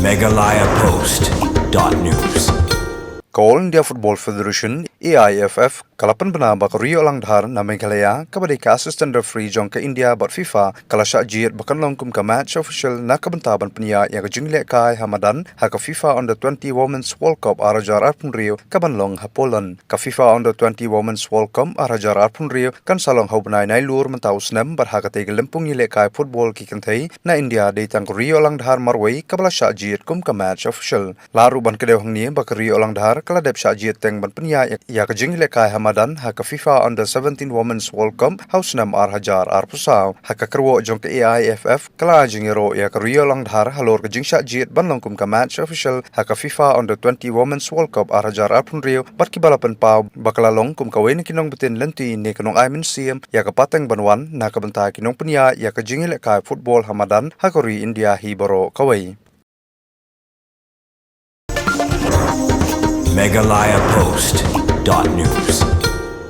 MeghalayaPost.news. All India Football Federation AIFF kalapan bana bak Riiohlang Dhar na Meghalaya kabadi ka assistant referee jong ka India bat FIFA kala Shah Jied bakan longkum ka match official na kabantaban penya ya ka jingle kai Hamadan ha ka FIFA Under 20 Women's World Cup arajar arpun Rio kaban long ha Poland ka FIFA Under 20 Women's World Cup arajar arpun Rio kan salong hobnai nai lur mentau snem bar ha ka te lempung ile kai football ki kan thei na India de tang Riiohlang Dhar Marwei kabala Shah Jied kum ka match official laru ban kedeu hang ni bak Riiohlang Dhar kala dep Shah Jied teng ban penya ya ka jingle kai Hamadan ha ka FIFA Under 17 Women's World Cup haus nam ar hajar ar pusau ha ka kerwo jong ka AIFF kala jingero ya ka Riiohlang Dhar halor ka jing Shah Jied ban longkum ka match official ha ka FIFA Under 20 Women's World Cup ar hajar ar pun Rio bat ki balapan pau bakala long kum ka wen kinong betin lenti ne kanong ai min siam ya ka pateng banwan na ka banta kinong penya ya ka jingle kai football Hamadan ha ka ri India hi baro kawai MeghalayaPost.news